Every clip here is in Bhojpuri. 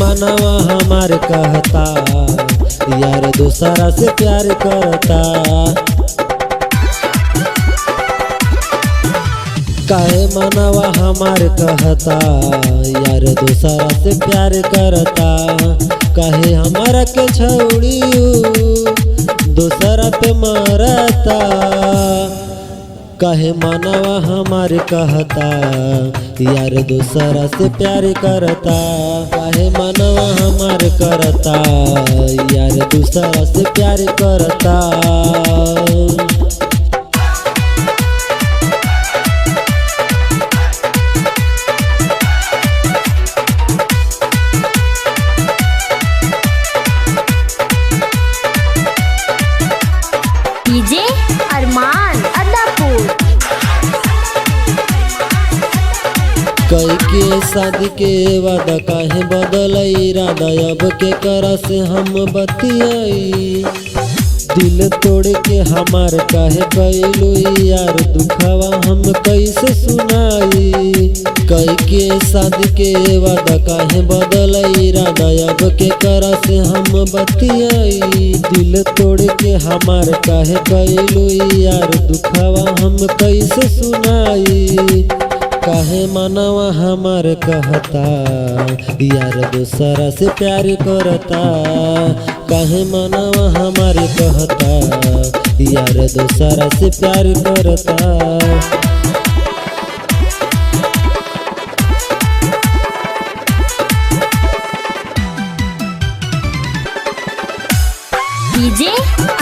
मनवा हमार कहता यार दूसरा से प्यार करता। काहे मनवा हमार कहता यार दूसरा से प्यार करता। काहे हमारा के छौड़ी दूसरा पे मरता। काहे मनवा हमार कहता यार दूसरा से प्यार करता। काहे मनवा हमार करता यार दूसरा से प्यार करता। डीजे अरमान अदापुर। कई के शादी के वादा काहे बदल इरादा। अब के करा से हम बतियाई। दिल तोड़ के हमार काहे कैलू यार दुखावा हम कैसे सुनाई। कई के शादी के वादा काहे बदल इरादा। अब के करा से हम बतियाई। दिल तोड़ के हमार काहे कैलू यार दुखावा हम कैसे सुनाई। काहे मनवा हमार कहता यार दूसरा से प्यार करता। काहे मनवा हमार कहता यार दूसरा से प्यार करता। डीजे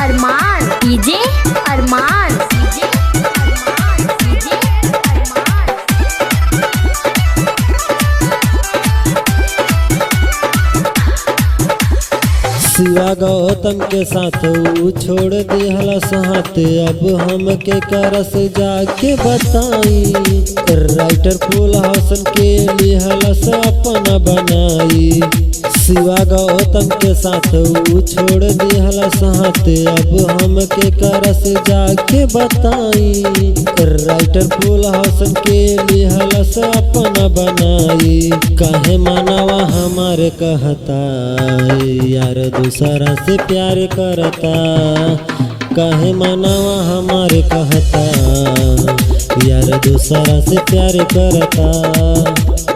अरमान, डीजे अरमान, डीजे अरमान, डीजे अरमान। शिवा गौतम के साथ ऊ छोड़ दिहला साथ। अब हम के करस जाके बताई। राइटर फूल हसन के लिहला सपना बनाई। शिवा गौतम के साथ ऊ छोड़ दिहला साथ। अब हम के करस जाके बताई। राइटर फूल हसन के लिहला सपना बनाई। काहे मनवा हमार कहता यार दूसरा से प्यार करता। काहे मनवा हमार कहता यार दूसरा से प्यार करता।